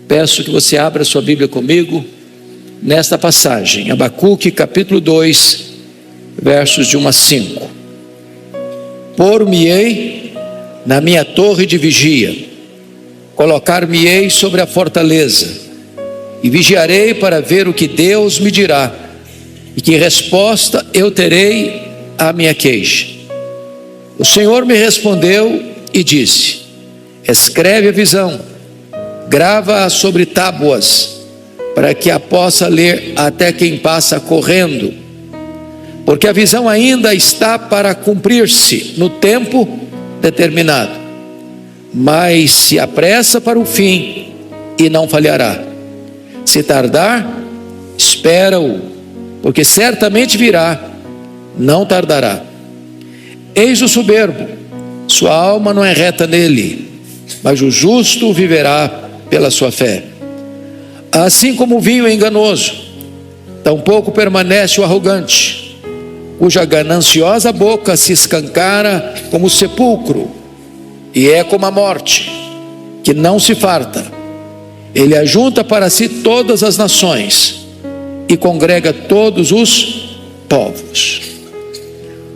Peço que você abra sua Bíblia comigo nesta passagem, Abacuque capítulo 2, versos de 1 a 5. Por-me-ei na minha torre de vigia, colocar-me-ei sobre a fortaleza, e vigiarei para ver o que Deus me dirá, e que resposta eu terei à minha queixa. O Senhor me respondeu e disse: escreve a visão, grava-a sobre tábuas, para que a possa ler até quem passa correndo, porque a visão ainda está para cumprir-se no tempo determinado, mas se apressa para o fim e não falhará. Se tardar, espera-o, porque certamente virá, não tardará. Eis o soberbo, sua alma não é reta nele, mas o justo viverá pela sua fé. Assim como o vinho é enganoso, tampouco permanece o arrogante, cuja gananciosa boca se escancara como o sepulcro, e é como a morte, que não se farta. Ele ajunta para si todas as nações, e congrega todos os povos.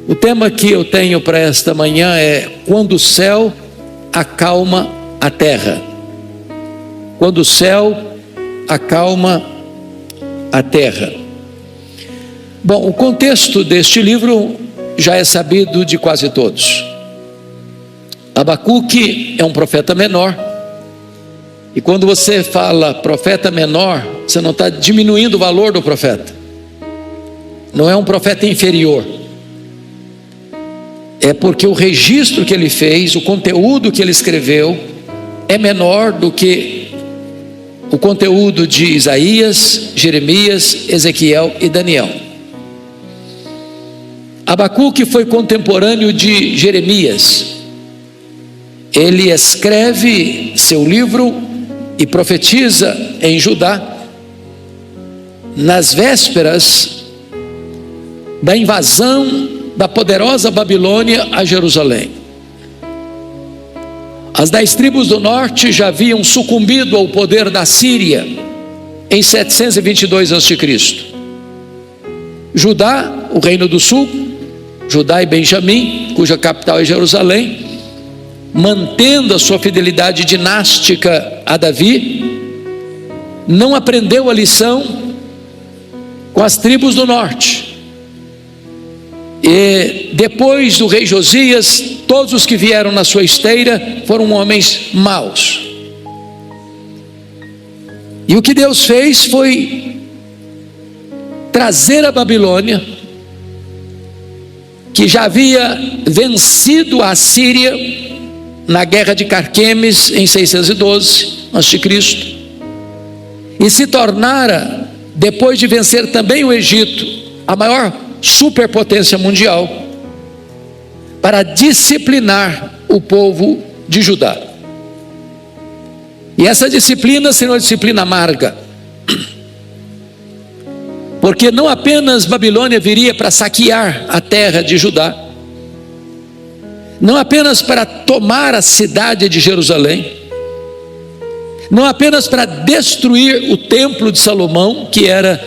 O tema que eu tenho para esta manhã é: quando o céu acalma a terra. Quando o céu acalma a terra. Bom, o contexto deste livro já é sabido de quase todos. Abacuque é um profeta menor, e quando você fala profeta menor, você não está diminuindo o valor do profeta. Não é um profeta inferior. É porque o registro que ele fez, o conteúdo que ele escreveu, é menor do que o conteúdo de Isaías, Jeremias, Ezequiel e Daniel. Abacuque foi contemporâneo de Jeremias. Ele escreve seu livro e profetiza em Judá, nas vésperas da invasão da poderosa Babilônia a Jerusalém. As 10 tribos do norte já haviam sucumbido ao poder da Síria em 722 a.C. Judá, o reino do sul, Judá e Benjamim, cuja capital é Jerusalém, mantendo a sua fidelidade dinástica a Davi, não aprendeu a lição com as tribos do norte. E depois do rei Josias, todos os que vieram na sua esteira foram homens maus. E o que Deus fez foi trazer a Babilônia, que já havia vencido a Síria na guerra de Carquemes em 612 a.C., e se tornara, depois de vencer também o Egito, a maior superpotência mundial, para disciplinar o povo de Judá. E essa disciplina seria uma disciplina amarga, porque não apenas Babilônia viria para saquear a terra de Judá, não apenas para tomar a cidade de Jerusalém, não apenas para destruir o templo de Salomão, que era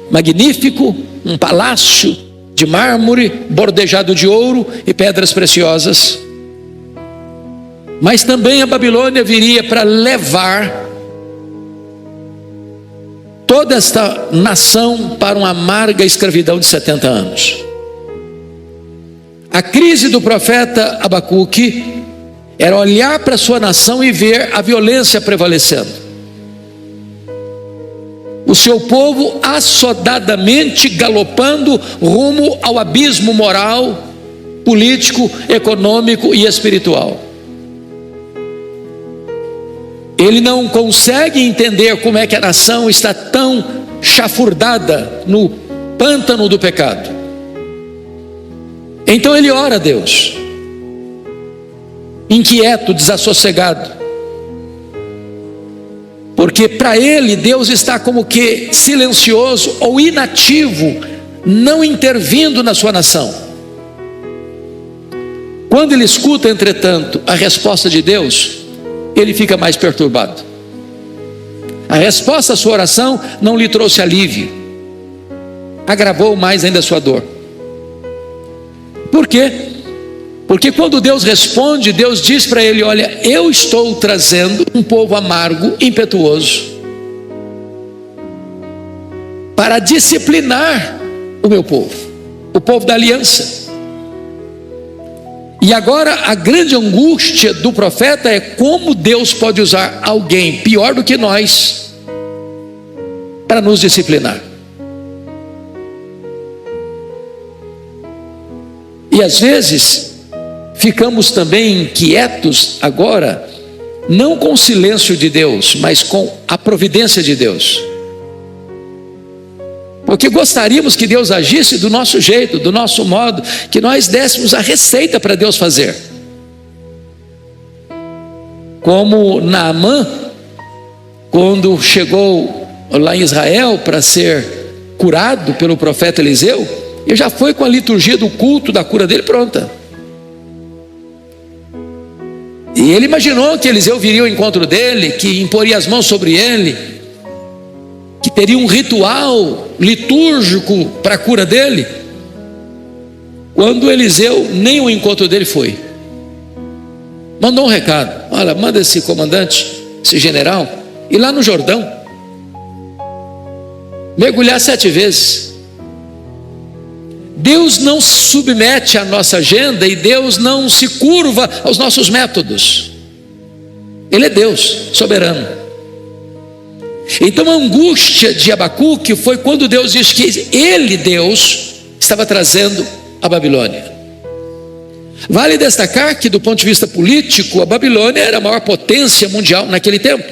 magnífico, um palácio de mármore bordejado de ouro e pedras preciosas, mas também a Babilônia viria para levar toda esta nação para uma amarga escravidão de 70 anos. A crise do profeta Abacuque era olhar para a sua nação e ver a violência prevalecendo. O seu povo assodadamente galopando rumo ao abismo moral, político, econômico e espiritual. Ele não consegue entender como é que a nação está tão chafurdada no pântano do pecado. Então ele ora a Deus, inquieto, desassossegado, porque para ele Deus está como que silencioso ou inativo, não intervindo na sua nação. Quando ele escuta, entretanto, a resposta de Deus, ele fica mais perturbado. A resposta à sua oração não lhe trouxe alívio, agravou mais ainda a sua dor. Por quê? Porque quando Deus responde, Deus diz para ele: olha, eu estou trazendo um povo amargo, impetuoso, para disciplinar o meu povo, o povo da aliança. E agora a grande angústia do profeta é como Deus pode usar alguém pior do que nós para nos disciplinar. E às vezes ficamos também inquietos agora, não com o silêncio de Deus, mas com a providência de Deus. Porque gostaríamos que Deus agisse do nosso jeito, do nosso modo, que nós dessemos a receita para Deus fazer. Como Naamã, quando chegou lá em Israel para ser curado pelo profeta Eliseu, ele já foi com a liturgia do culto da cura dele pronta. E ele imaginou que Eliseu viria ao encontro dele, que imporia as mãos sobre ele, que teria um ritual litúrgico para a cura dele. Quando Eliseu nem ao encontro dele foi, mandou um recado: olha, manda esse comandante, esse general, ir lá no Jordão, mergulhar 7 vezes. Deus não se submete à nossa agenda e Deus não se curva aos nossos métodos. Ele é Deus soberano. Então a angústia de Abacuque foi quando Deus disse que ele, Deus, estava trazendo a Babilônia. Vale destacar que do ponto de vista político, a Babilônia era a maior potência mundial naquele tempo,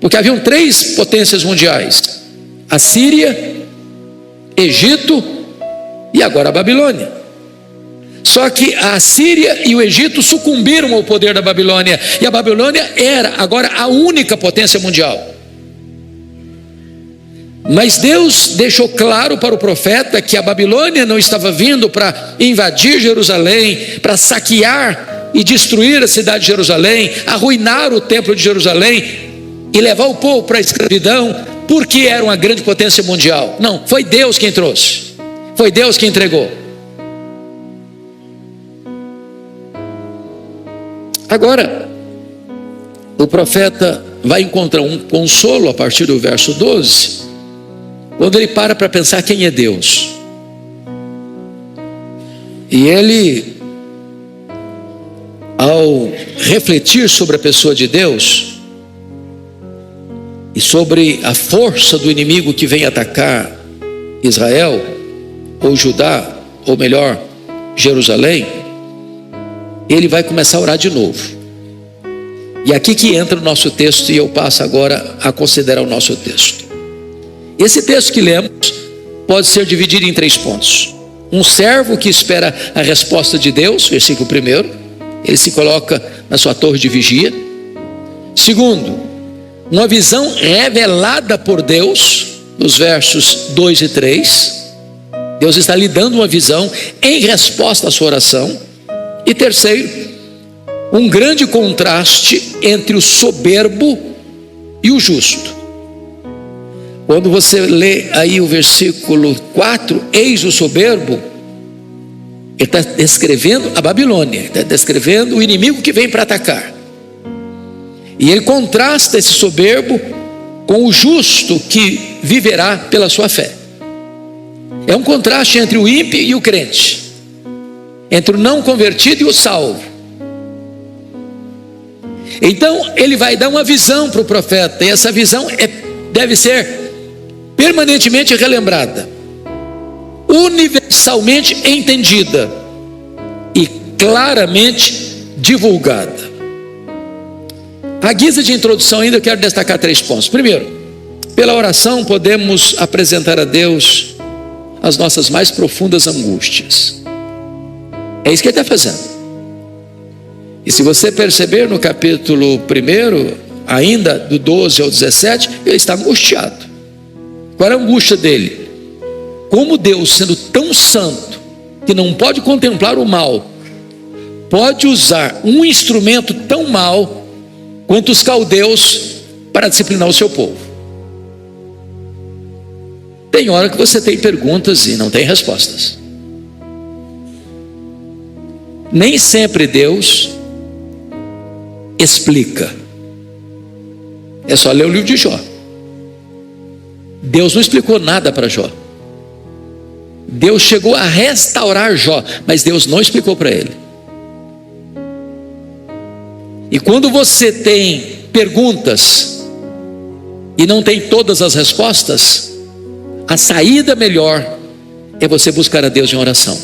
porque haviam 3 potências mundiais: a Síria, Egito e agora a Babilônia. Só que a Síria e o Egito sucumbiram ao poder da Babilônia, e a Babilônia era agora a única potência mundial. Mas Deus deixou claro para o profeta que a Babilônia não estava vindo para invadir Jerusalém, para saquear e destruir a cidade de Jerusalém, arruinar o templo de Jerusalém e levar o povo para a escravidão, porque era uma grande potência mundial. Não, foi Deus quem trouxe, foi Deus quem entregou. Agora, o profeta vai encontrar um consolo a partir do verso 12, quando ele para pensar quem é Deus. E ele, ao refletir sobre a pessoa de Deus e sobre a força do inimigo que vem atacar Israel, ou Judá, ou melhor, Jerusalém, ele vai começar a orar de novo. E aqui que entra o nosso texto, e eu passo agora a considerar o nosso texto. Esse texto que lemos pode ser dividido em 3 pontos. Um servo que espera a resposta de Deus, versículo 1, ele se coloca na sua torre de vigia. Segundo, uma visão revelada por Deus, nos versos 2 e 3. Deus está lhe dando uma visão em resposta à sua oração. E terceiro, um grande contraste entre o soberbo e o justo. Quando você lê aí o versículo 4, eis o soberbo, ele está descrevendo a Babilônia, está descrevendo o inimigo que vem para atacar. E ele contrasta esse soberbo com o justo que viverá pela sua fé. É um contraste entre o ímpio e o crente, entre o não convertido e o salvo. Então ele vai dar uma visão para o profeta, e essa visão deve ser permanentemente relembrada, universalmente entendida e claramente divulgada. À guisa de introdução ainda eu quero destacar 3 pontos. Primeiro, pela oração podemos apresentar a Deus as nossas mais profundas angústias. É isso que ele está fazendo. E se você perceber no capítulo 1, ainda do 12 ao 17, ele está angustiado. Qual é a angústia dele? Como Deus, sendo tão santo, que não pode contemplar o mal, pode usar um instrumento tão mau quanto os caldeus para disciplinar o seu povo. Tem hora que você tem perguntas e não tem respostas. Nem sempre Deus explica. É só ler o livro de Jó. Deus não explicou nada para Jó. Deus chegou a restaurar Jó, mas Deus não explicou para ele. E quando você tem perguntas e não tem todas as respostas, a saída melhor é você buscar a Deus em oração.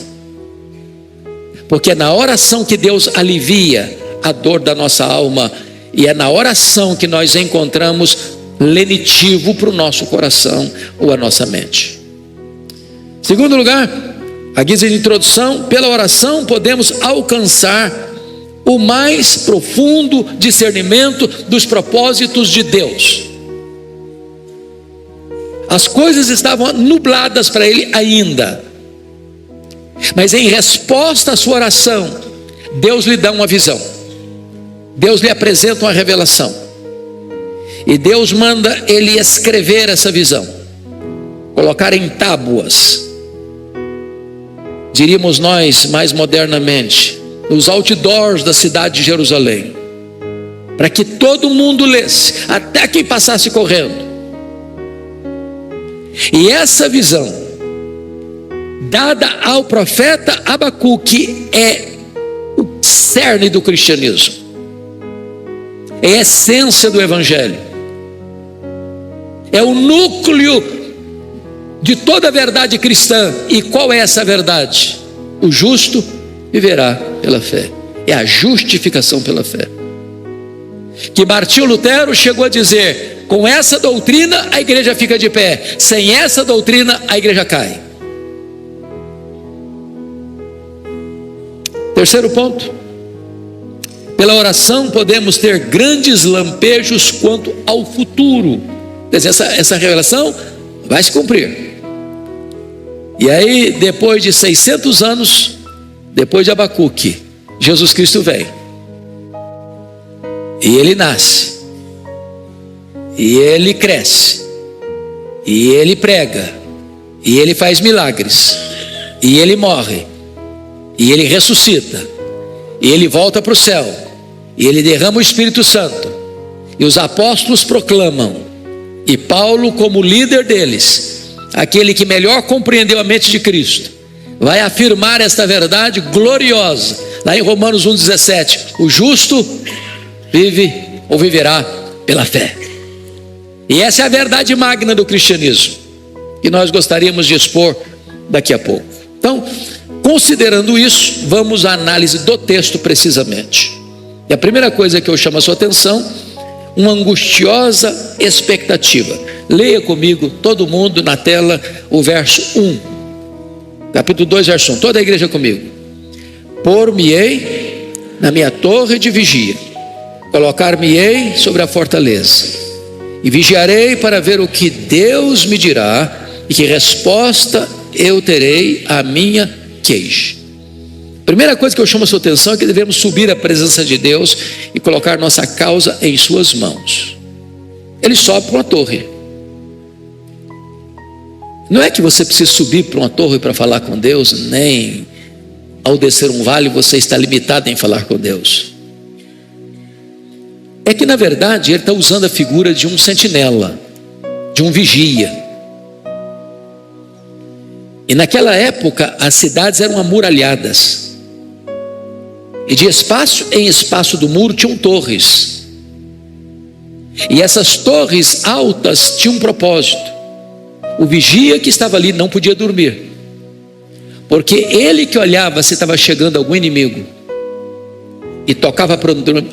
Porque é na oração que Deus alivia a dor da nossa alma, e é na oração que nós encontramos lenitivo para o nosso coração ou a nossa mente. Segundo lugar, a guisa de introdução, pela oração podemos alcançar o mais profundo discernimento dos propósitos de Deus. As coisas estavam nubladas para ele ainda, mas em resposta à sua oração, Deus lhe dá uma visão, Deus lhe apresenta uma revelação, e Deus manda ele escrever essa visão, colocar em tábuas, diríamos nós mais modernamente, nos outdoors da cidade de Jerusalém, para que todo mundo lesse, até quem passasse correndo. E essa visão, dada ao profeta Abacuque, é o cerne do cristianismo, é a essência do evangelho, é o núcleo de toda a verdade cristã. E qual é essa verdade? O justo viverá pela fé. É a justificação pela fé, que Martinho Lutero chegou a dizer: com essa doutrina a igreja fica de pé, sem essa doutrina a igreja cai. Terceiro ponto, pela oração podemos ter grandes lampejos quanto ao futuro. Essa revelação vai se cumprir. E aí, depois de 600 anos, depois de Abacuque, Jesus Cristo vem, e ele nasce, e ele cresce, e ele prega, e ele faz milagres, e ele morre, e ele ressuscita, e ele volta para o céu, e ele derrama o Espírito Santo, e os apóstolos proclamam, e Paulo, como líder deles, aquele que melhor compreendeu a mente de Cristo, vai afirmar esta verdade gloriosa, lá em Romanos 1,17: o justo vive ou viverá pela fé. E essa é a verdade magna do cristianismo, que nós gostaríamos de expor daqui a pouco. Então, considerando isso, vamos à análise do texto precisamente. E a primeira coisa que eu chamo a sua atenção, uma angustiosa expectativa. Leia comigo, todo mundo na tela, o verso 1, capítulo 2, verso 1, toda a igreja comigo. Por-me-ei na minha torre de vigia, colocar-me-ei sobre a fortaleza, e vigiarei para ver o que Deus me dirá, e que resposta eu terei à minha queixa. Primeira coisa que eu chamo a sua atenção é que devemos subir à presença de Deus e colocar nossa causa em suas mãos. Ele sobe para uma torre. Não é que você precisa subir para uma torre para falar com Deus, nem ao descer um vale você está limitado em falar com Deus. É que na verdade ele está usando a figura de um sentinela, de um vigia. E naquela época as cidades eram amuralhadas, e de espaço em espaço do muro tinham torres, e essas torres altas tinham um propósito. O vigia que estava ali não podia dormir, porque ele que olhava se estava chegando algum inimigo, e tocava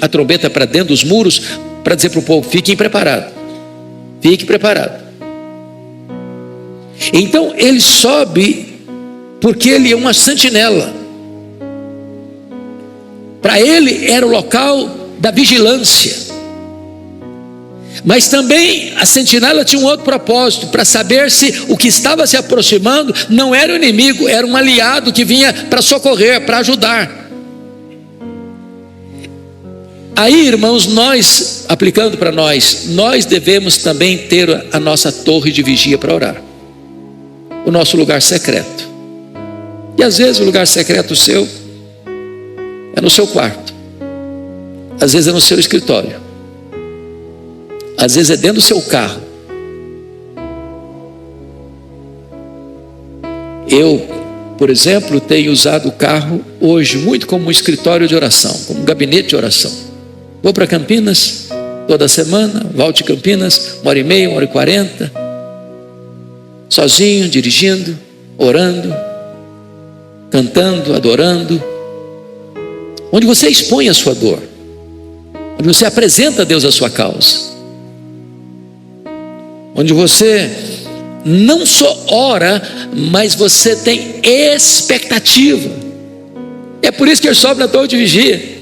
a trombeta para dentro dos muros, para dizer para o povo: fiquem preparados, fique preparado. Então ele sobe, porque ele é uma sentinela. Para ele era o local da vigilância, mas também a sentinela tinha um outro propósito, para saber se o que estava se aproximando não era o inimigo, era um aliado que vinha para socorrer, para ajudar. Aí, irmãos, nós, aplicando para nós devemos também ter a nossa torre de vigia para orar, o nosso lugar secreto. E às vezes o lugar secreto seu é no seu quarto, às vezes é no seu escritório, às vezes é dentro do seu carro. Eu, por exemplo, tenho usado o carro hoje muito como um escritório de oração, como um gabinete de oração. Vou para Campinas toda semana, volto de Campinas, 1h30, 1h40, sozinho, dirigindo, orando, cantando, adorando, onde você expõe a sua dor, onde você apresenta a Deus a sua causa, onde você não só ora, mas você tem expectativa. É por isso que ele sobe na torre de vigia.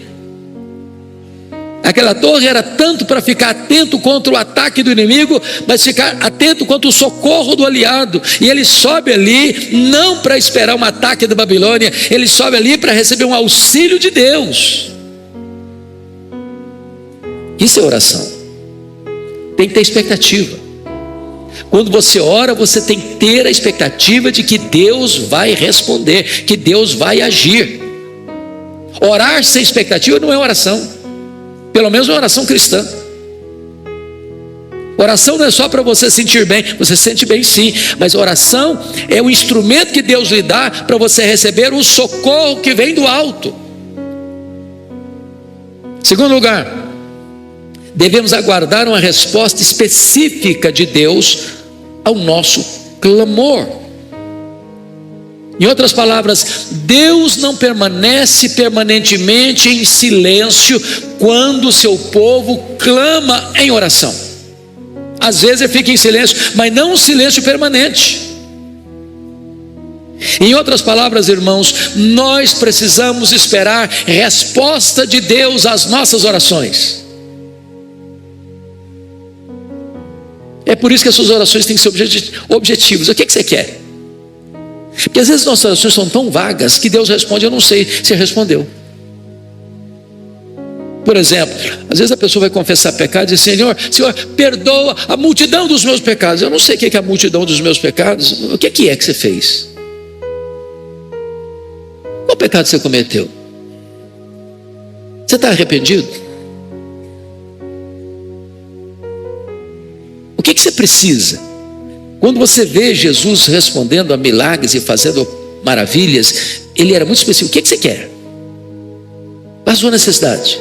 Aquela torre era tanto para ficar atento contra o ataque do inimigo, mas ficar atento contra o socorro do aliado. E ele sobe ali não para esperar um ataque da Babilônia, ele sobe ali para receber um auxílio de Deus. Isso é oração. Tem que ter expectativa. Quando você ora, você tem que ter a expectativa de que Deus vai responder, que Deus vai agir. Orar sem expectativa não é oração. Pelo menos uma oração cristã. Oração não é só para você sentir bem. Você se sente bem sim, mas oração é o instrumento que Deus lhe dá para você receber o socorro que vem do alto. Segundo lugar, devemos aguardar uma resposta específica de Deus ao nosso clamor. Em outras palavras, Deus não permanece permanentemente em silêncio quando o seu povo clama em oração. Às vezes ele fica em silêncio, mas não um silêncio permanente. Em outras palavras, irmãos, nós precisamos esperar resposta de Deus às nossas orações. É por isso que as suas orações têm que ser objetivas. O que você quer? Porque às vezes nossas orações são tão vagas que Deus responde, eu não sei se respondeu. Por exemplo, às vezes a pessoa vai confessar pecado e diz: Senhor, perdoa a multidão dos meus pecados. Eu não sei o que é a multidão dos meus pecados. O que é que você fez? Qual pecado você cometeu? Você está arrependido? O que você precisa? Quando você vê Jesus respondendo a milagres e fazendo maravilhas, ele era muito específico. O que você quer? Qual a sua necessidade?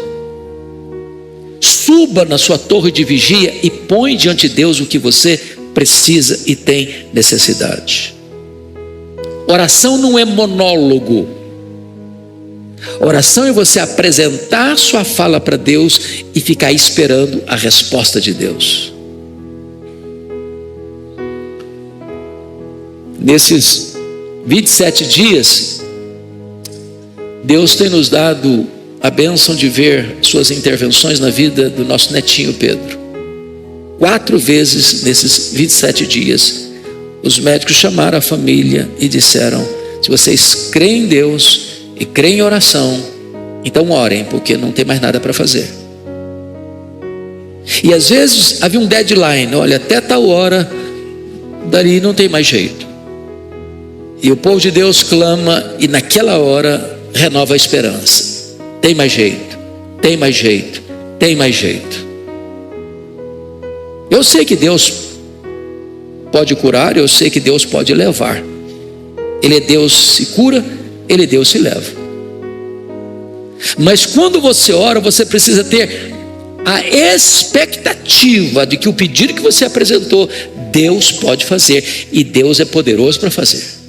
Suba na sua torre de vigia e põe diante de Deus o que você precisa e tem necessidade. Oração não é monólogo. Oração é você apresentar sua fala para Deus e ficar esperando a resposta de Deus. Nesses 27 dias, Deus tem nos dado a bênção de ver suas intervenções na vida do nosso netinho Pedro. 4 vezes nesses 27 dias, os médicos chamaram a família e disseram: se vocês creem em Deus e creem em oração, então orem, porque não tem mais nada para fazer. E às vezes havia um deadline: olha, até tal hora, dali não tem mais jeito. E o povo de Deus clama e naquela hora renova a esperança. Tem mais jeito, tem mais jeito, tem mais jeito. Eu sei que Deus pode curar, eu sei que Deus pode levar. Ele é Deus se cura, Ele é Deus se leva. Mas quando você ora, você precisa ter a expectativa de que o pedido que você apresentou, Deus pode fazer, e Deus é poderoso para fazer.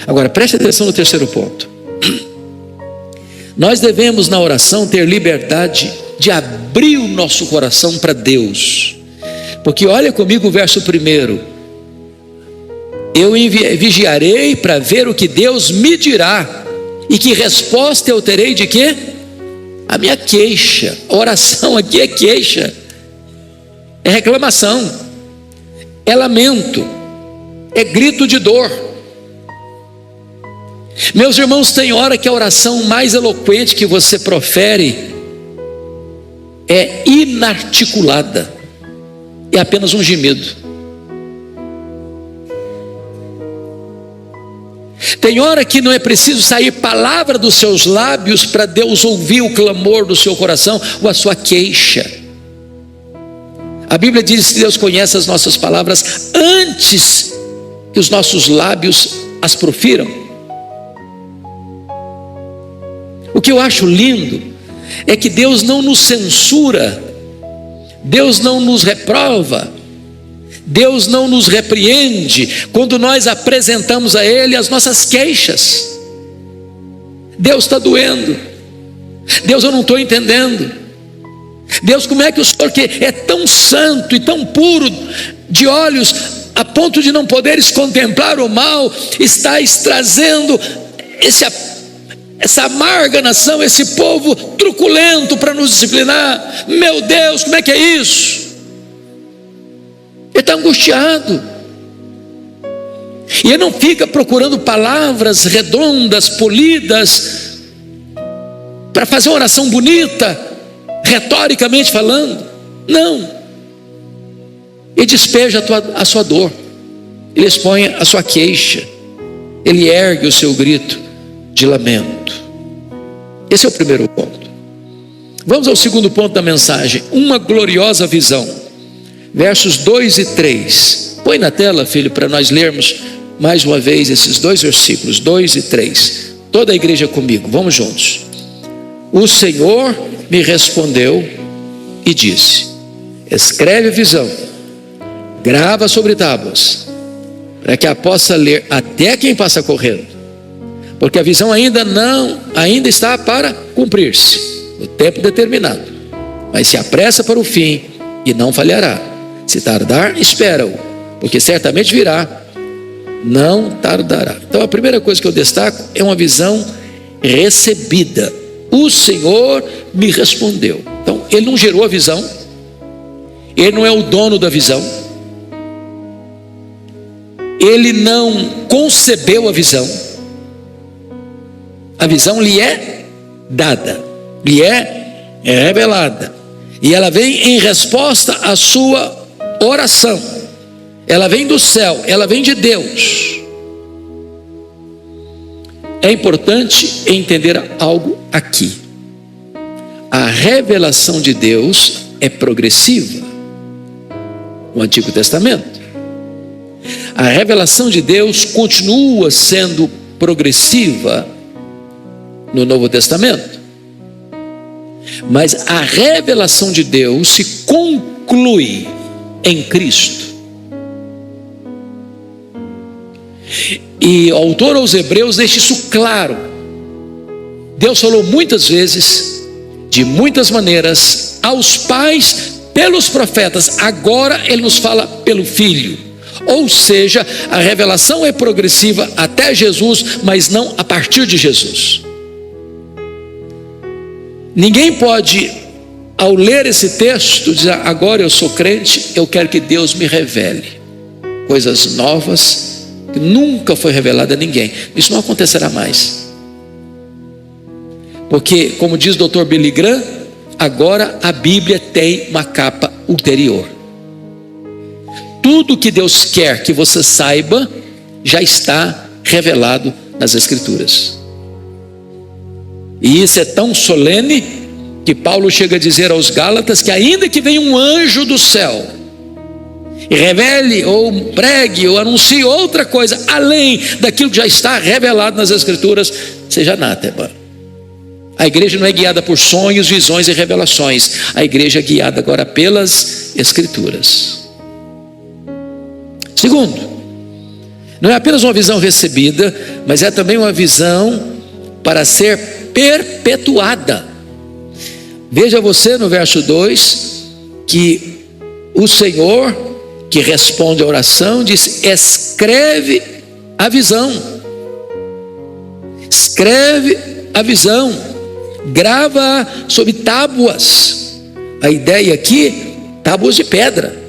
Agora preste atenção no terceiro ponto. Nós devemos na oração ter liberdade de abrir o nosso coração para Deus. Porque olha comigo o verso 1: eu vigiarei para ver o que Deus me dirá, e que resposta eu terei de quê? A minha queixa. A oração aqui é queixa, é reclamação, é lamento, é grito de dor. Meus irmãos, tem hora que a oração mais eloquente que você profere é inarticulada, é apenas um gemido. Tem hora que não é preciso sair palavra dos seus lábios para Deus ouvir o clamor do seu coração ou a sua queixa. A Bíblia diz que Deus conhece as nossas palavras antes que os nossos lábios as profiram. O que eu acho lindo é que Deus não nos censura, Deus não nos reprova, Deus não nos repreende quando nós apresentamos a Ele as nossas queixas. Deus está doendo, Deus, eu não estou entendendo. Deus, como é que o Senhor, que é tão santo e tão puro de olhos, a ponto de não poderes contemplar o mal, estáis trazendo essa amarga nação, esse povo truculento para nos disciplinar? Meu Deus, como é que é isso? Ele está angustiado, e ele não fica procurando palavras redondas, polidas, para fazer uma oração bonita, retoricamente falando. Não, ele despeja a sua dor, ele expõe a sua queixa, ele ergue o seu grito de lamento. Esse é o primeiro ponto. Vamos ao segundo ponto da mensagem: uma gloriosa visão, versos 2 e 3. Põe na tela, filho, para nós lermos mais uma vez esses dois versículos, 2 e 3. Toda a igreja comigo, vamos juntos. O Senhor me respondeu e disse: escreve a visão, grava sobre tábuas, para que a possa ler até quem passa correndo, porque a visão ainda está para cumprir-se, no tempo determinado, mas se apressa para o fim e não falhará. Se tardar, espera-o, porque certamente virá, não tardará. Então a primeira coisa que eu destaco é uma visão recebida. O Senhor me respondeu. Então ele não gerou a visão, ele não é o dono da visão, ele não concebeu a visão lhe é dada, lhe é revelada, e ela vem em resposta à sua oração. Ela vem do céu, ela vem de Deus. É importante entender algo aqui: a revelação de Deus é progressiva no Antigo Testamento. A revelação de Deus continua sendo progressiva no Novo Testamento, mas a revelação de Deus se conclui em Cristo. E o autor aos Hebreus deixa isso claro. Deus falou muitas vezes, de muitas maneiras, aos pais pelos profetas. Agora ele nos fala pelo Filho. Ou seja, a revelação é progressiva até Jesus, mas não a partir de Jesus. Ninguém pode, ao ler esse texto, dizer: agora eu sou crente, eu quero que Deus me revele coisas novas que nunca foi revelada a ninguém. Isso não acontecerá mais, porque, como diz o Dr. Billy Graham, agora a Bíblia tem uma capa ulterior. Tudo que Deus quer que você saiba já está revelado nas Escrituras. E isso é tão solene que Paulo chega a dizer aos Gálatas que ainda que venha um anjo do céu e revele ou pregue ou anuncie outra coisa além daquilo que já está revelado nas Escrituras, seja anátema. A igreja não é guiada por sonhos, visões e revelações. A igreja é guiada agora pelas Escrituras. Segundo, não é apenas uma visão recebida, mas é também uma visão para ser perpetuada. Veja você no verso 2 que o Senhor, que responde à oração, diz: escreve a visão, escreve a visão, grava sobre tábuas. A ideia aqui, tábuas de pedra.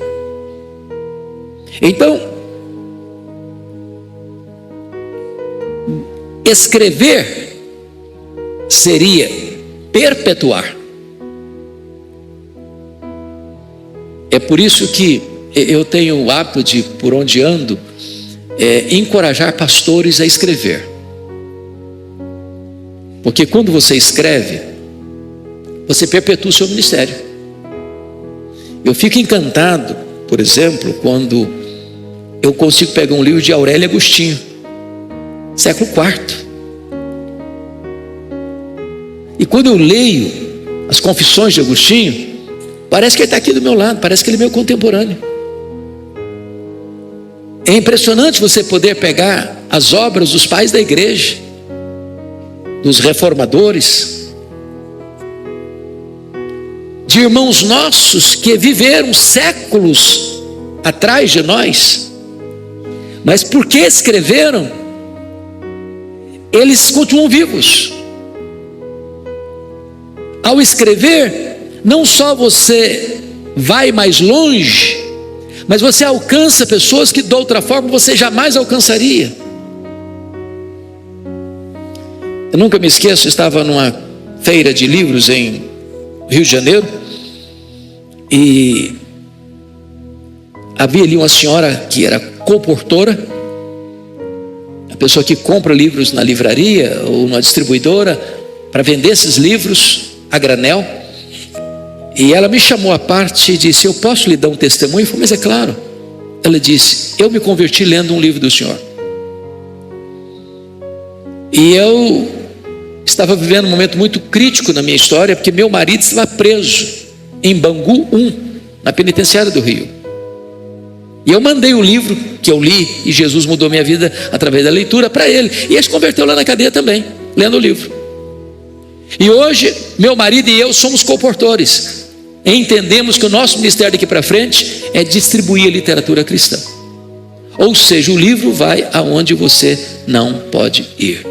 Então, escrever seria perpetuar. É por isso que eu tenho o hábito de, por onde ando, encorajar pastores a escrever. Porque quando você escreve, você perpetua o seu ministério. Eu fico encantado, por exemplo, quando eu consigo pegar um livro de Aurélio Agostinho, século IV. E quando eu leio as Confissões de Agostinho, parece que ele está aqui do meu lado, parece que ele é meu contemporâneo. É impressionante você poder pegar as obras dos pais da igreja, dos reformadores, de irmãos nossos que viveram séculos atrás de nós, mas porque escreveram, eles continuam vivos. Ao escrever, não só você vai mais longe, mas você alcança pessoas que de outra forma você jamais alcançaria. Eu nunca me esqueço, eu estava numa feira de livros em Rio de Janeiro, e havia ali uma senhora que era colportora, a pessoa que compra livros na livraria ou na distribuidora para vender esses livros a granel. E ela me chamou à parte e disse: eu posso lhe dar um testemunho? Eu falei: mas é claro. Ela disse: eu me converti lendo um livro do senhor, e eu estava vivendo um momento muito crítico na minha história, porque meu marido estava preso em Bangu 1, na penitenciária do Rio. E eu mandei o livro que eu li, e Jesus mudou minha vida através da leitura, para ele, e ele se converteu lá na cadeia também, lendo o livro. E hoje meu marido e eu somos colportores. Entendemos que o nosso ministério daqui para frente é distribuir a literatura cristã. Ou seja, o livro vai aonde você não pode ir.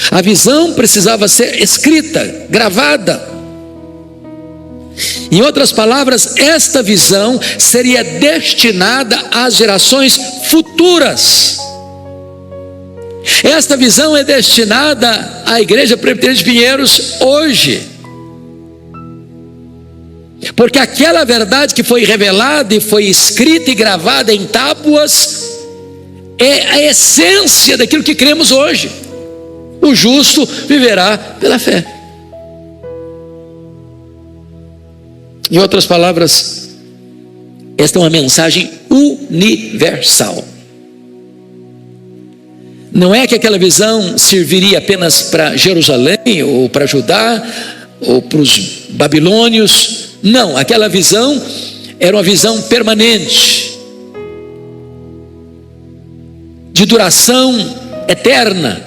A visão precisava ser escrita, gravada. Em outras palavras, esta visão seria destinada às gerações futuras. Esta visão é destinada à Igreja Presbiteriana de Pinheiros hoje, porque aquela verdade que foi revelada e foi escrita e gravada em tábuas é a essência daquilo que cremos hoje. O justo viverá pela fé. Em outras palavras, esta é uma mensagem universal. Não é que aquela visão serviria apenas para Jerusalém, ou para Judá, ou para os babilônios. Não, aquela visão era uma visão permanente, de duração eterna,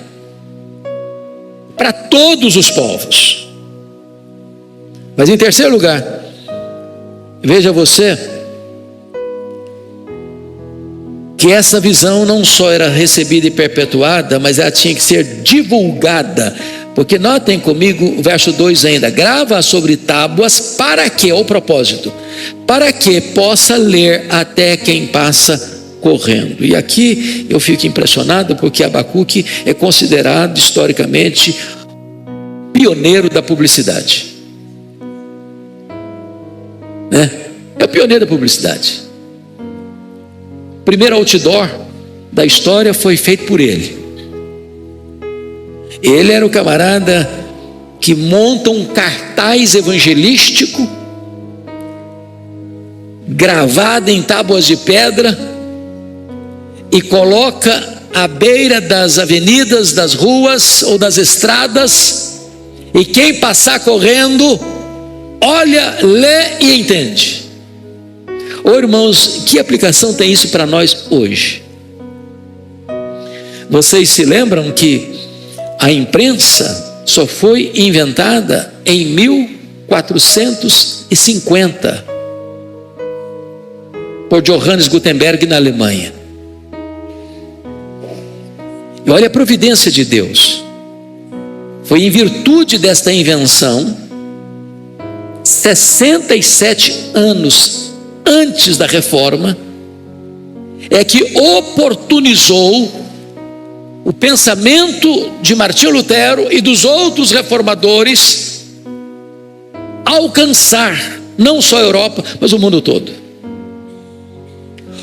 para todos os povos. Mas em terceiro lugar, veja você, que essa visão não só era recebida e perpetuada, mas ela tinha que ser divulgada. Porque notem comigo o verso 2 ainda: grava sobre tábuas, para que, o propósito, para que possa ler até quem passa correndo. E aqui eu fico impressionado, porque Abacuque é considerado historicamente pioneiro da publicidade, né? É o pioneiro da publicidade. O primeiro outdoor da história foi feito por ele. Ele era o camarada que monta um cartaz evangelístico gravado em tábuas de pedra e coloca à beira das avenidas, das ruas ou das estradas, e quem passar correndo olha, lê e entende. Ô irmãos, que aplicação tem isso para nós hoje? Vocês se lembram que a imprensa só foi inventada em 1450 por Johannes Gutenberg na Alemanha. E olha a providência de Deus. Foi em virtude desta invenção, 67 anos antes da reforma, é que oportunizou o pensamento de Martinho Lutero e dos outros reformadores alcançar não só a Europa, mas o mundo todo.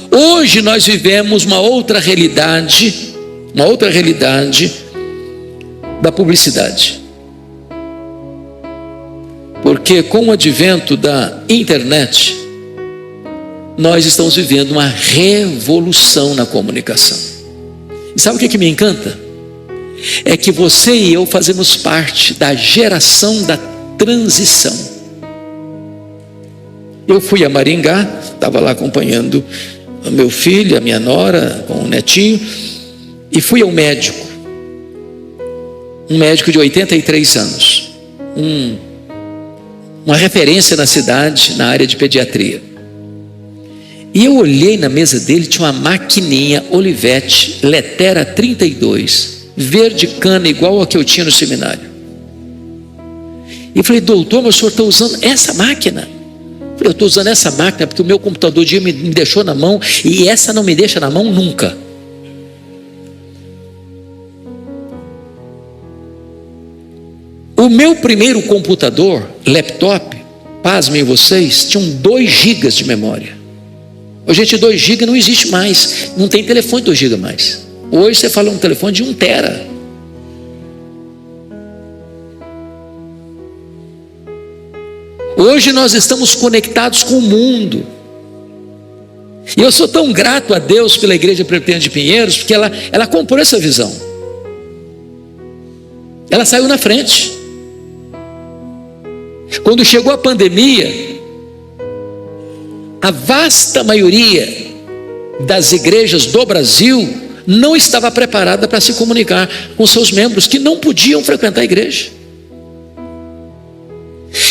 Hoje nós vivemos uma outra realidade da publicidade. Porque com o advento da internet, nós estamos vivendo uma revolução na comunicação. E sabe o que me encanta? É que você e eu fazemos parte da geração da transição. Eu fui a Maringá, estava lá acompanhando o meu filho, a minha nora, com o netinho, e fui ao médico. Um médico de 83 anos. Uma referência na cidade, na área de pediatria. E eu olhei na mesa dele, tinha uma maquininha Olivetti Letera 32, verde cana, igual a que eu tinha no seminário. E eu falei: doutor, mas o senhor está usando essa máquina? Eu falei: eu estou usando essa máquina porque o meu computador me deixou na mão, e essa não me deixa na mão nunca. O meu primeiro computador, laptop, pasmem vocês, tinha 2 GB de memória. Hoje, gente, 2 GB não existe mais. Não tem telefone de 2 GB mais. Hoje você fala um telefone de 1 tera. Hoje nós estamos conectados com o mundo. E eu sou tão grato a Deus pela Igreja Presbiteriana de Pinheiros, porque ela comprou essa visão. Ela saiu na frente. Quando chegou a pandemia, a vasta maioria das igrejas do Brasil não estava preparada para se comunicar com seus membros que não podiam frequentar a igreja.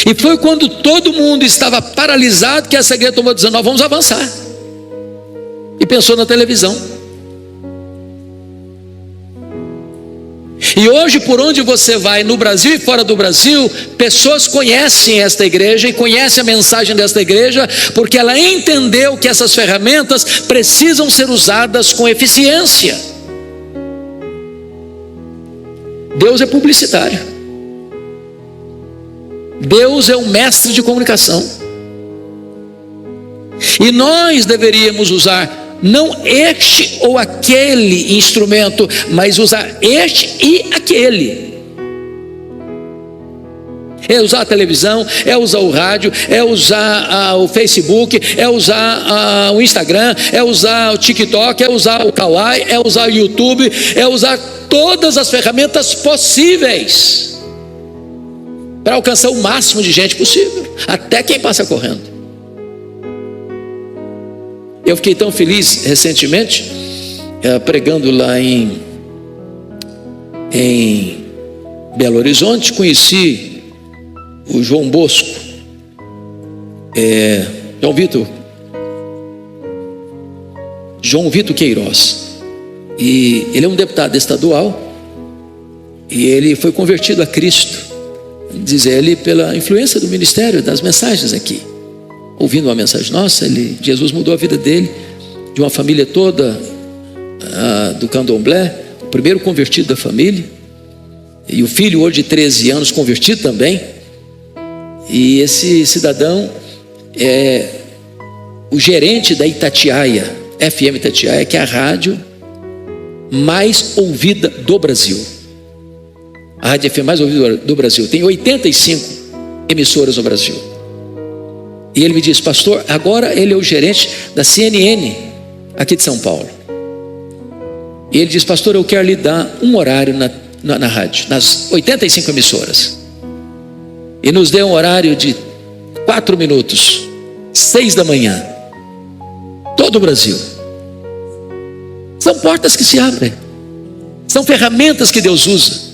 E foi quando todo mundo estava paralisado que essa igreja tomou a decisão: nós vamos avançar. E pensou na televisão. E hoje, por onde você vai, no Brasil e fora do Brasil, pessoas conhecem esta igreja e conhecem a mensagem desta igreja, porque ela entendeu que essas ferramentas precisam ser usadas com eficiência. Deus é publicitário. Deus é o mestre de comunicação. E nós deveríamos usar não este ou aquele instrumento, mas usar este e aquele. É usar a televisão, é usar o rádio, é usar o Facebook, é usar o Instagram, é usar o TikTok, é usar o Kawaii, é usar o YouTube, é usar todas as ferramentas possíveis para alcançar o máximo de gente possível, até quem passa correndo. Eu fiquei tão feliz recentemente, pregando lá em Belo Horizonte, conheci o João Bosco, João Vitor Queiroz, e ele é um deputado estadual, e ele foi convertido a Cristo, diz ele, pela influência do ministério, das mensagens aqui. Ouvindo uma mensagem nossa, Jesus mudou a vida dele, de uma família toda do candomblé, o primeiro convertido da família, e o filho hoje de 13 anos convertido também. E esse cidadão é o gerente da Itatiaia, FM Itatiaia, que é a rádio mais ouvida do Brasil. A rádio FM mais ouvida do Brasil, tem 85 emissoras no Brasil. E ele me disse: pastor, agora ele é o gerente da CNN aqui de São Paulo. E ele disse: pastor, eu quero lhe dar um horário na rádio, nas 85 emissoras. E nos deu um horário de 4 minutos, 6 da manhã, todo o Brasil. São portas que se abrem, são ferramentas que Deus usa.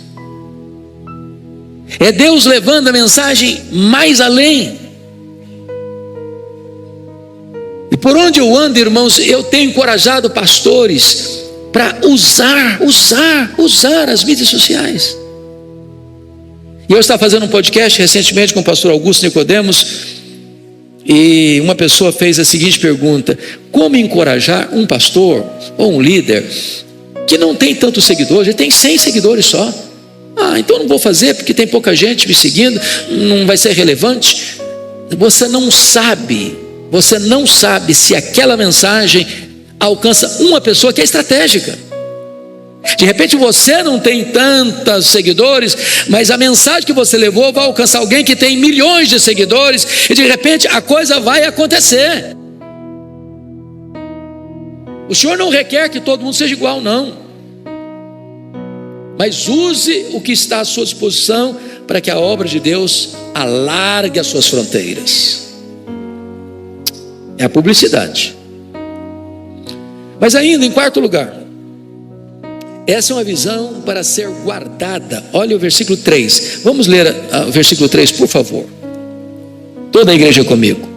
É Deus levando a mensagem mais além. E por onde eu ando, irmãos, eu tenho encorajado pastores para usar as mídias sociais. E eu estava fazendo um podcast recentemente com o pastor Augusto Nicodemos, e uma pessoa fez a seguinte pergunta: como encorajar um pastor ou um líder que não tem tantos seguidores, ele tem 100 seguidores só. Então não vou fazer porque tem pouca gente me seguindo, não vai ser relevante. Você não sabe se aquela mensagem alcança uma pessoa que é estratégica. De repente você não tem tantos seguidores, mas a mensagem que você levou vai alcançar alguém que tem milhões de seguidores, e de repente a coisa vai acontecer. O Senhor não requer que todo mundo seja igual, não. Mas use o que está à sua disposição para que a obra de Deus alargue as suas fronteiras. É a publicidade. Mas ainda, em quarto lugar, essa é uma visão para ser guardada. Olha o versículo 3. Vamos ler o versículo 3, por favor. Toda a igreja comigo.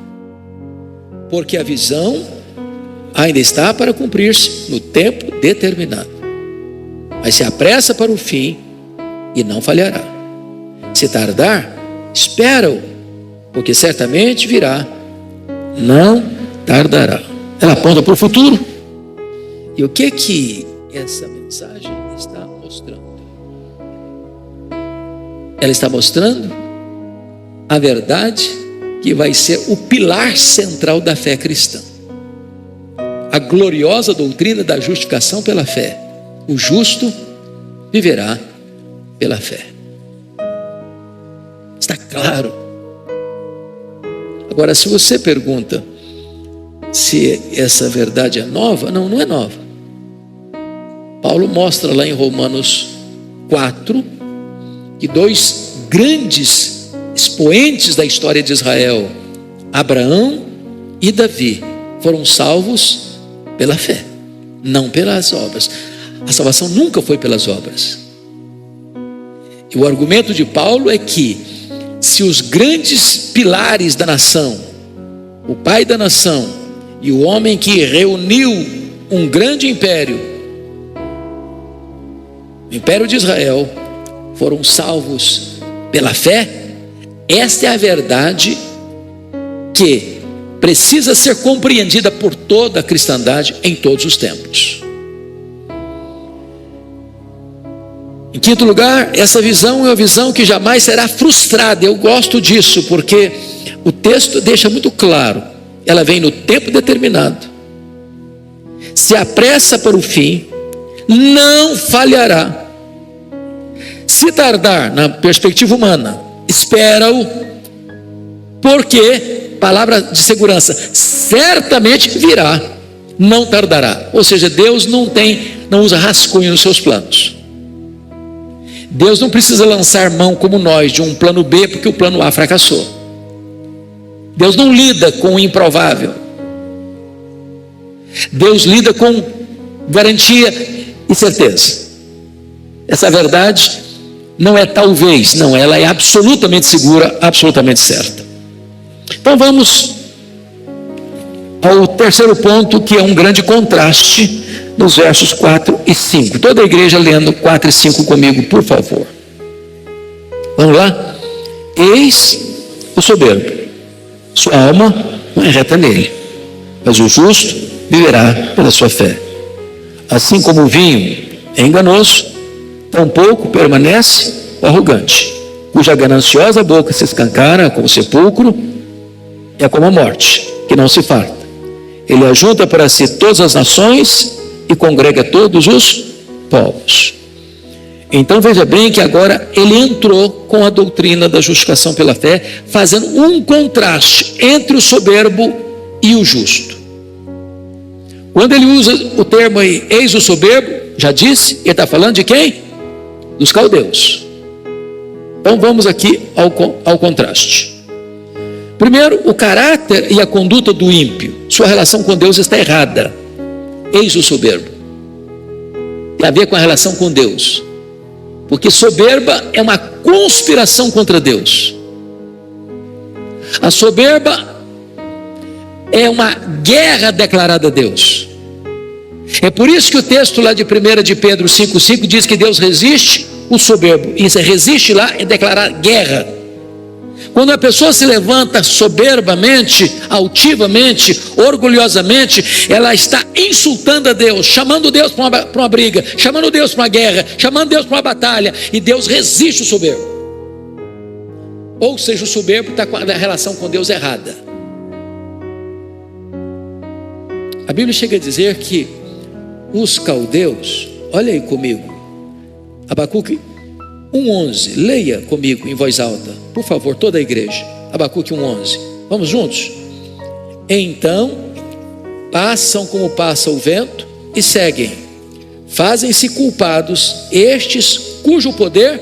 Porque a visão ainda está para cumprir-se no tempo determinado. Mas se apressa para o fim e não falhará. Se tardar, espera-o, porque certamente virá, não tardará. Ela aponta para o futuro. E o que essa mensagem está mostrando? Ela está mostrando a verdade que vai ser o pilar central da fé cristã. A gloriosa doutrina da justificação pela fé. O justo viverá pela fé. Está claro. Agora, se você pergunta se essa verdade é nova, não é nova. Paulo mostra lá em Romanos 4 que dois grandes expoentes da história de Israel, Abraão e Davi, foram salvos pela fé, não pelas obras. A salvação nunca foi pelas obras. E o argumento de Paulo é que se os grandes pilares da nação, o pai da nação e o homem que reuniu um grande império, o império de Israel, foram salvos pela fé, esta é a verdade que precisa ser compreendida por toda a cristandade em todos os tempos. Em quinto lugar, essa visão é uma visão que jamais será frustrada. Eu gosto disso porque o texto deixa muito claro. Ela vem no tempo determinado. Se apressa para o fim, não falhará. Se tardar, na perspectiva humana, espera-o, porque, palavra de segurança, certamente virá, não tardará. Ou seja, Deus não usa rascunho nos seus planos. Deus não precisa lançar mão como nós de um plano B porque o plano A fracassou. Deus não lida com o improvável. Deus lida com garantia e certeza. Essa verdade não é talvez, não, ela é absolutamente segura, absolutamente certa. Então vamos ao terceiro ponto, que é um grande contraste nos versos 4 e 5. Toda a igreja lendo 4 e 5 comigo, por favor. Vamos lá? Eis o soberbo, sua alma não é reta nele, mas o justo viverá pela sua fé. Assim como o vinho é enganoso, tampouco permanece o arrogante, cuja gananciosa boca se escancara como sepulcro, é como a morte, que não se farta. Ele ajunta para si todas as nações e congrega todos os povos. Então veja bem que agora ele entrou com a doutrina da justificação pela fé, fazendo um contraste entre o soberbo e o justo. Quando ele usa o termo aí, eis o soberbo, já disse, ele está falando de quem? Dos caldeus. Então vamos aqui ao contraste. Primeiro, o caráter e a conduta do ímpio. Sua relação com Deus está errada. Eis o soberbo. Tem a ver com a relação com Deus. Porque soberba é uma conspiração contra Deus. A soberba é uma guerra declarada a Deus. É por isso que o texto lá de 1 de Pedro 5,5 diz que Deus resiste o soberbo. E resiste lá é declarar guerra. Quando a pessoa se levanta soberbamente, altivamente, orgulhosamente, ela está insultando a Deus, chamando Deus para uma briga, chamando Deus para uma guerra, chamando Deus para uma batalha, e Deus resiste o soberbo. Ou seja, o soberbo está com a relação com Deus errada. A Bíblia chega a dizer que os caldeus, olha aí comigo, Abacuque 1:11, leia comigo em voz alta, por favor, toda a igreja. Abacuque 1:11, vamos juntos? Então passam como passa o vento e seguem, fazem-se culpados estes cujo poder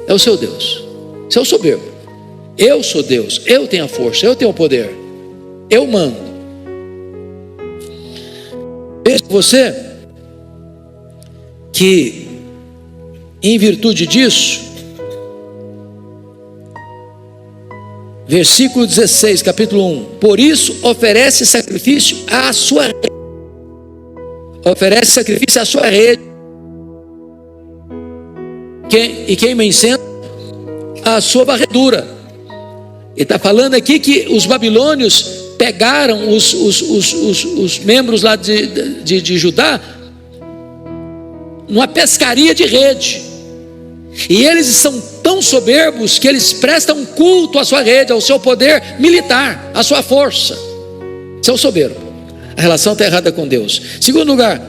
é o seu Deus. Isso é o soberbo. Eu sou Deus, eu tenho a força, eu tenho o poder, eu mando. Veja você que em virtude disso, versículo 16, capítulo 1, por isso oferece sacrifício à sua rede. Oferece sacrifício à sua rede. E queima incenso à sua varredura. Ele está falando aqui que os babilônios pegaram os membros lá de Judá numa pescaria de rede. E eles são tão soberbos que eles prestam culto à sua rede, ao seu poder militar, à sua força. Isso é o soberbo. A relação está errada com Deus. Segundo lugar,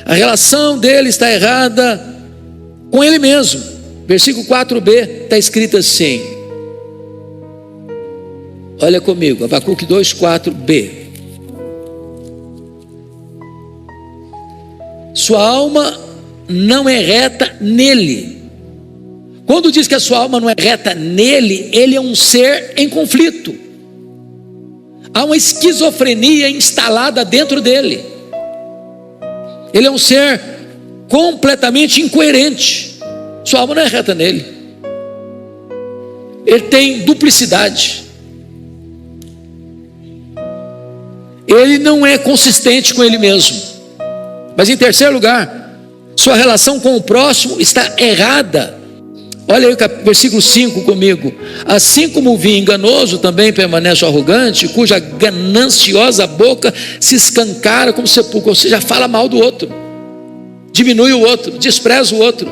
a relação dele está errada com ele mesmo. Versículo 4b está escrito assim, olha comigo, Abacuque 2:4b. Sua alma não é reta nele. Quando diz que a sua alma não é reta nele, ele é um ser em conflito. Há uma esquizofrenia instalada dentro dele. Ele é um ser completamente incoerente. Sua alma não é reta nele. Ele tem duplicidade. Ele não é consistente com ele mesmo. Mas em terceiro lugar, sua relação com o próximo está errada. Olha aí o versículo 5 comigo. Assim como o vinho enganoso também permanece arrogante, cuja gananciosa boca se escancara como sepulcro, ou seja, fala mal do outro, diminui o outro, despreza o outro.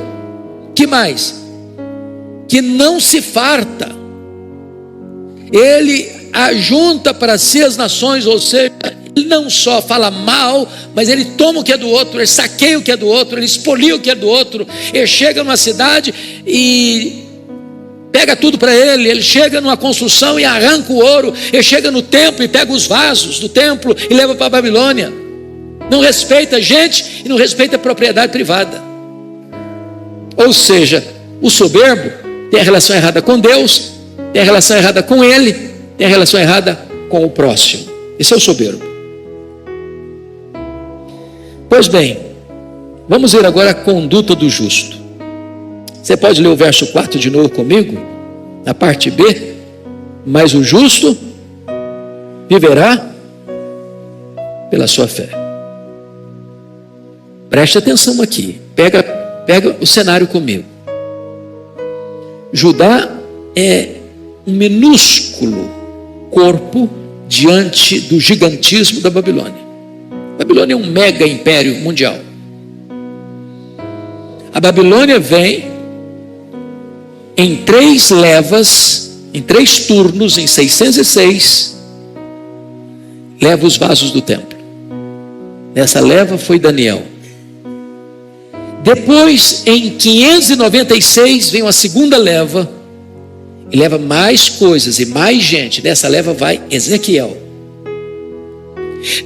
Que mais? Que não se farta. Ele ajunta para si as nações, ou seja, ele não só fala mal, mas ele toma o que é do outro, ele saqueia o que é do outro, ele expolia o que é do outro. Ele chega numa cidade e pega tudo para ele. Ele chega numa construção e arranca o ouro. Ele chega no templo e pega os vasos do templo e leva para a Babilônia. Não respeita a gente e não respeita a propriedade privada. Ou seja, o soberbo tem a relação errada com Deus, tem a relação errada com ele, tem a relação errada com o próximo. Esse é o soberbo. Pois bem, vamos ver agora a conduta do justo. Você pode ler o verso 4 de novo comigo? Na parte B. Mas o justo viverá pela sua fé. Preste atenção aqui. Pega o cenário comigo. Judá é um minúsculo corpo diante do gigantismo da Babilônia. A Babilônia é um mega império mundial. A Babilônia vem em 3 levas, em 3 turnos, em 606, leva os vasos do templo. Nessa leva foi Daniel. Depois, em 596, vem uma segunda leva, e leva mais coisas e mais gente. Nessa leva vai Ezequiel.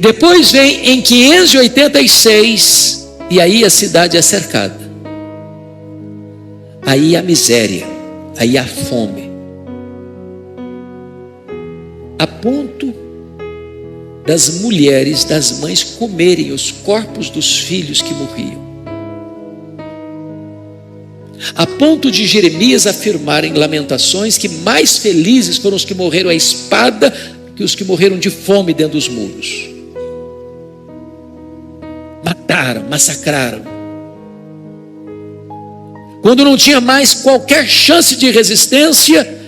Depois vem em 586, e aí a cidade é cercada. Aí a miséria, aí a fome, a ponto das mulheres, das mães comerem os corpos dos filhos que morriam, a ponto de Jeremias afirmar em Lamentações que mais felizes foram os que morreram à espada que os que morreram de fome dentro dos muros. Mataram, massacraram. Quando não tinha mais qualquer chance de resistência,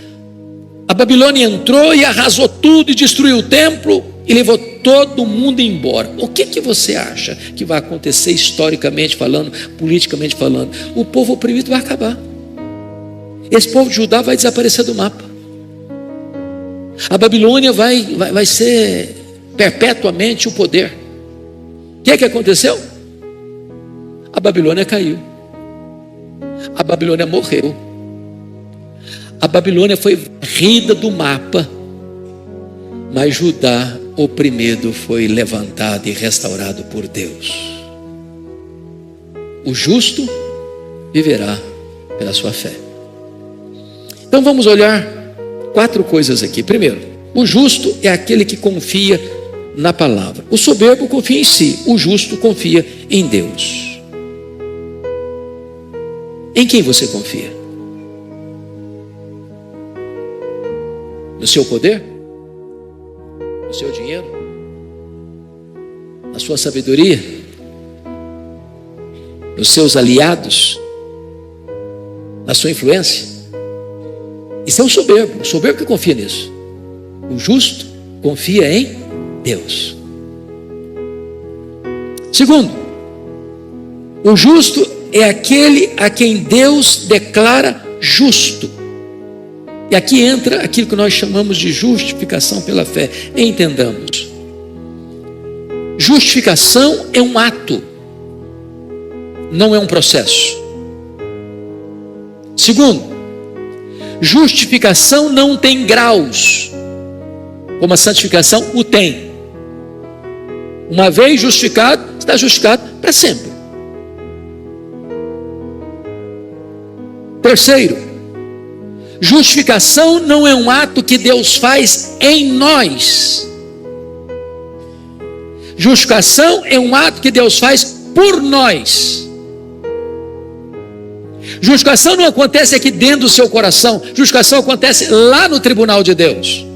A Babilônia entrou e arrasou tudo e destruiu o templo e levou todo mundo embora. O que você acha que vai acontecer historicamente falando, politicamente falando? O povo oprimido vai acabar. Esse povo de Judá vai desaparecer do mapa. A Babilônia vai ser perpetuamente o poder. O que aconteceu? A Babilônia caiu. A Babilônia morreu. A Babilônia foi varrida do mapa. Mas Judá, oprimido, foi levantado e restaurado por Deus. O justo viverá pela sua fé. Então vamos olhar 4 coisas aqui. Primeiro, o justo é aquele que confia na palavra. O soberbo confia em si. O justo confia em Deus. Em quem você confia? No seu poder? No seu dinheiro? Na sua sabedoria? Nos seus aliados? Na sua influência? Isso é o soberbo que confia nisso. O justo confia em Deus. Segundo, o justo é aquele a quem Deus declara justo. E aqui entra aquilo que nós chamamos de justificação pela fé. Entendamos. Justificação é um ato, não é um processo. Segundo, justificação não tem graus, como a santificação o tem. Uma vez justificado, está justificado para sempre. Terceiro, justificação não é um ato que Deus faz em nós. Justificação é um ato que Deus faz por nós. Justificação não acontece aqui dentro do seu coração. Justificação acontece lá no tribunal de Deus.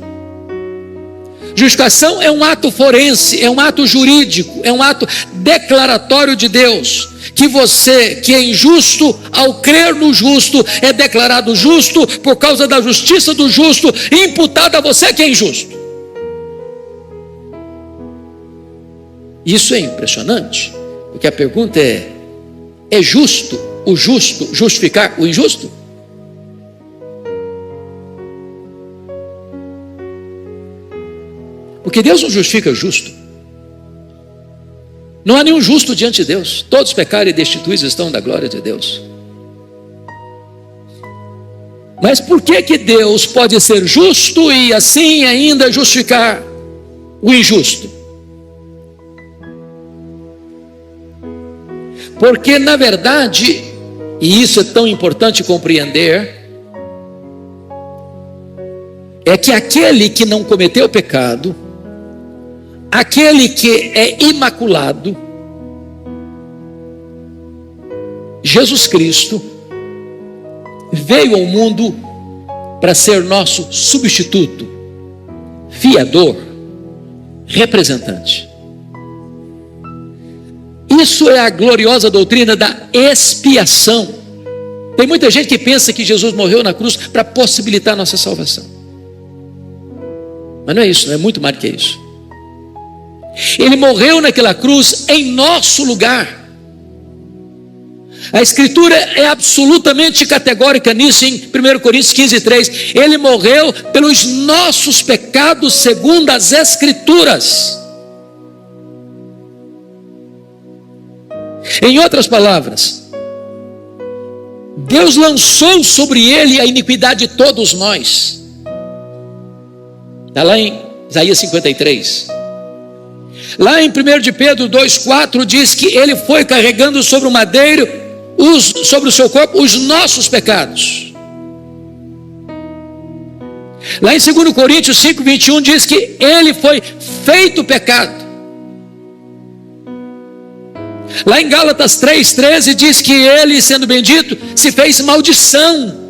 Justificação é um ato forense, é um ato jurídico, é um ato declaratório de Deus. Que você, que é injusto, ao crer no justo, é declarado justo por causa da justiça do justo, imputada a você que é injusto. Isso é impressionante, porque a pergunta é justo o justo justificar o injusto? Porque Deus não justifica o justo. Não há nenhum justo diante de Deus. Todos pecaram e destituídos estão da glória de Deus. Mas por que Deus pode ser justo e assim ainda justificar o injusto? Porque na verdade, e isso é tão importante compreender, é que aquele que não cometeu pecado, aquele que é imaculado, Jesus Cristo, veio ao mundo para ser nosso substituto, fiador, representante. Isso é a gloriosa doutrina da expiação. Tem muita gente que pensa que Jesus morreu na cruz para possibilitar a nossa salvação. Mas não é isso, não é muito mais do que isso. Ele morreu naquela cruz em nosso lugar. A Escritura é absolutamente categórica nisso, em 1 Coríntios 15:3. Ele morreu pelos nossos pecados segundo as Escrituras. Em outras palavras, Deus lançou sobre ele a iniquidade de todos nós. Está lá em Isaías 53. Lá em 1 de Pedro 2,4 diz que ele foi carregando sobre o madeiro, sobre o seu corpo, os nossos pecados. Lá em 2 Coríntios 5,21 diz que ele foi feito pecado. Lá em Gálatas 3,13 diz que ele, sendo bendito, se fez maldição.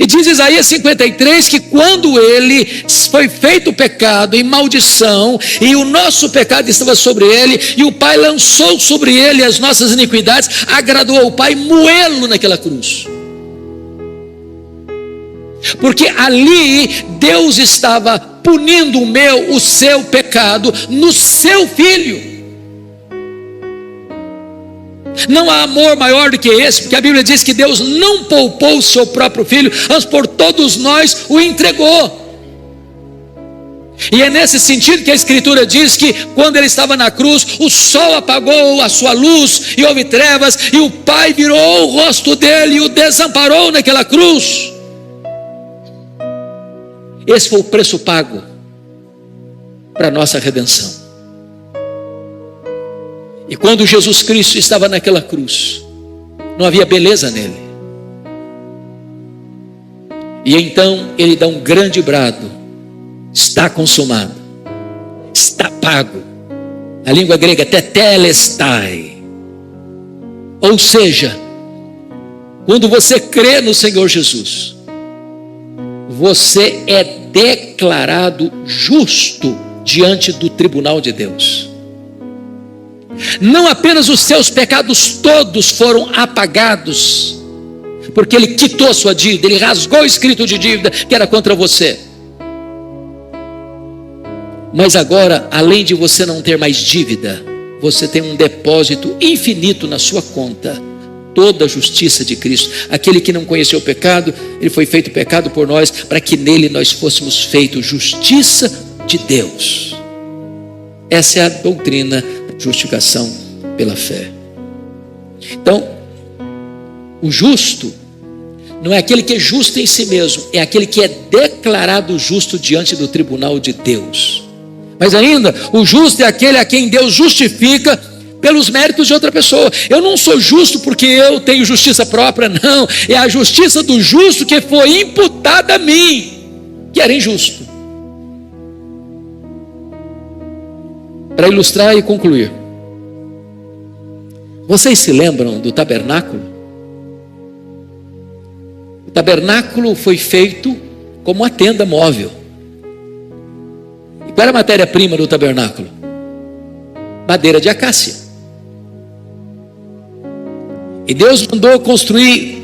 E diz Isaías 53 que quando ele foi feito pecado e maldição, e o nosso pecado estava sobre ele, e o Pai lançou sobre ele as nossas iniquidades, agradou ao Pai moê-lo naquela cruz. Porque ali Deus estava punindo o seu pecado no seu Filho. Não há amor maior do que esse, porque a Bíblia diz que Deus não poupou o seu próprio Filho, mas por todos nós o entregou. E é nesse sentido que a Escritura diz que quando ele estava na cruz, o sol apagou a sua luz e houve trevas, e o Pai virou o rosto dele e o desamparou naquela cruz. Esse foi o preço pago para a nossa redenção. E quando Jesus Cristo estava naquela cruz, não havia beleza nele. E então ele dá um grande brado: está consumado, está pago. A língua grega tetelestai. Ou seja, quando você crê no Senhor Jesus, você é declarado justo diante do tribunal de Deus. Não apenas os seus pecados todos foram apagados, porque ele quitou a sua dívida, ele rasgou o escrito de dívida que era contra você. Mas agora, além de você não ter mais dívida, você tem um depósito infinito na sua conta, toda a justiça de Cristo. Aquele que não conheceu o pecado, ele foi feito pecado por nós, para que nele nós fôssemos feitos justiça de Deus. Essa é a doutrina da justificação pela fé. Então, o justo não é aquele que é justo em si mesmo, é aquele que é declarado justo diante do tribunal de Deus. Mas ainda, o justo é aquele a quem Deus justifica pelos méritos de outra pessoa. Eu não sou justo porque eu tenho justiça própria, não. É a justiça do justo que foi imputada a mim, que era injusto. Para ilustrar e concluir, vocês se lembram do tabernáculo? O tabernáculo foi feito como uma tenda móvel. E qual era a matéria-prima do tabernáculo? Madeira de acácia. E Deus mandou construir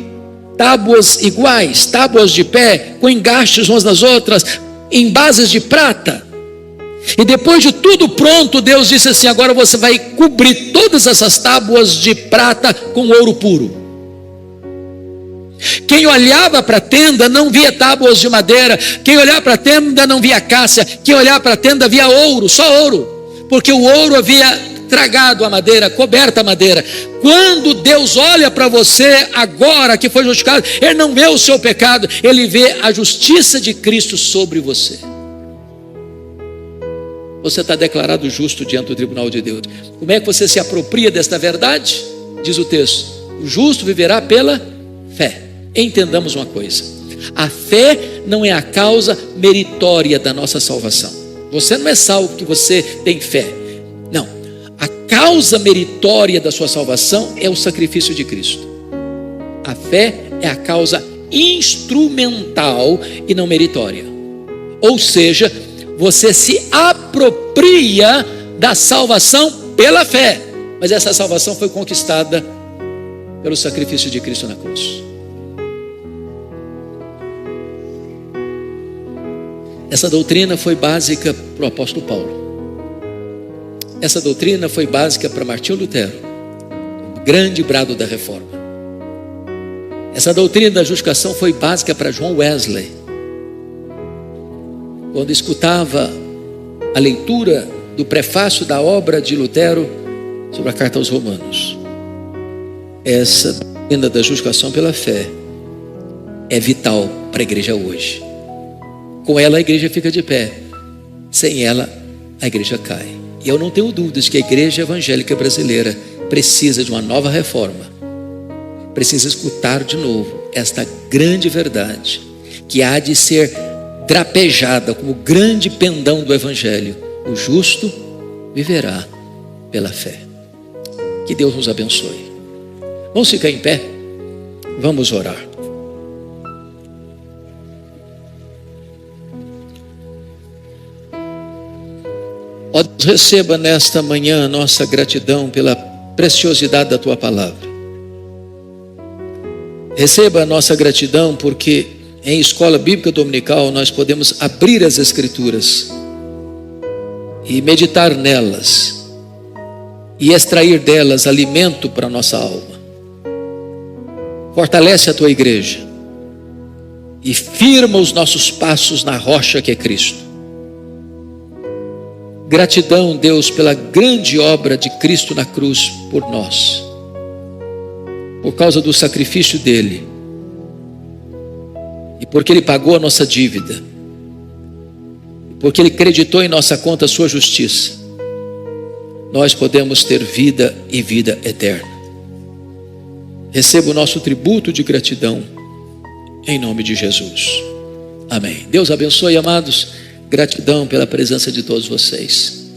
tábuas iguais, tábuas de pé, com engastes umas nas outras, em bases de prata. E depois de tudo pronto, Deus disse assim: agora você vai cobrir todas essas tábuas de prata com ouro puro. Quem olhava para a tenda não via tábuas de madeira, quem olhava para a tenda não via acácia, quem olhava para a tenda via ouro, só ouro, porque o ouro havia tragado a madeira, coberta a madeira. Quando Deus olha para você agora que foi justificado, Ele não vê o seu pecado, Ele vê a justiça de Cristo sobre você. Você está declarado justo diante do tribunal de Deus. Como é que você se apropria desta verdade? Diz o texto: o justo viverá pela fé. Entendamos uma coisa: a fé não é a causa meritória da nossa salvação. Você não é salvo porque você tem fé. Não, a causa meritória da sua salvação é o sacrifício de Cristo. A fé é a causa instrumental e não meritória. Ou seja, você se apropria da salvação pela fé, mas essa salvação foi conquistada pelo sacrifício de Cristo na cruz. Essa doutrina foi básica para o apóstolo Paulo. Essa doutrina foi básica para Martinho Lutero, o grande brado da reforma. Essa doutrina da justificação foi básica para John Wesley, quando escutava a leitura do prefácio da obra de Lutero sobre a carta aos Romanos. Essa doutrina da justificação pela fé é vital para a igreja hoje. Com ela a igreja fica de pé, sem ela a igreja cai. E eu não tenho dúvidas que a igreja evangélica brasileira precisa de uma nova reforma, precisa escutar de novo esta grande verdade, que há de ser drapejada como grande pendão do evangelho: o justo viverá pela fé. Que Deus nos abençoe. Vamos ficar em pé, vamos orar. Ó Deus, receba nesta manhã a nossa gratidão pela preciosidade da Tua palavra. Receba a nossa gratidão porque em escola bíblica dominical, nós podemos abrir as Escrituras e meditar nelas e extrair delas alimento para a nossa alma. Fortalece a tua igreja e firma os nossos passos na rocha que é Cristo. Gratidão, Deus, pela grande obra de Cristo na cruz por nós, por causa do sacrifício dele e porque ele pagou a nossa dívida, porque ele creditou em nossa conta a sua justiça. Nós podemos ter vida e vida eterna. Receba o nosso tributo de gratidão em nome de Jesus. Amém. Deus abençoe, amados. Gratidão pela presença de todos vocês.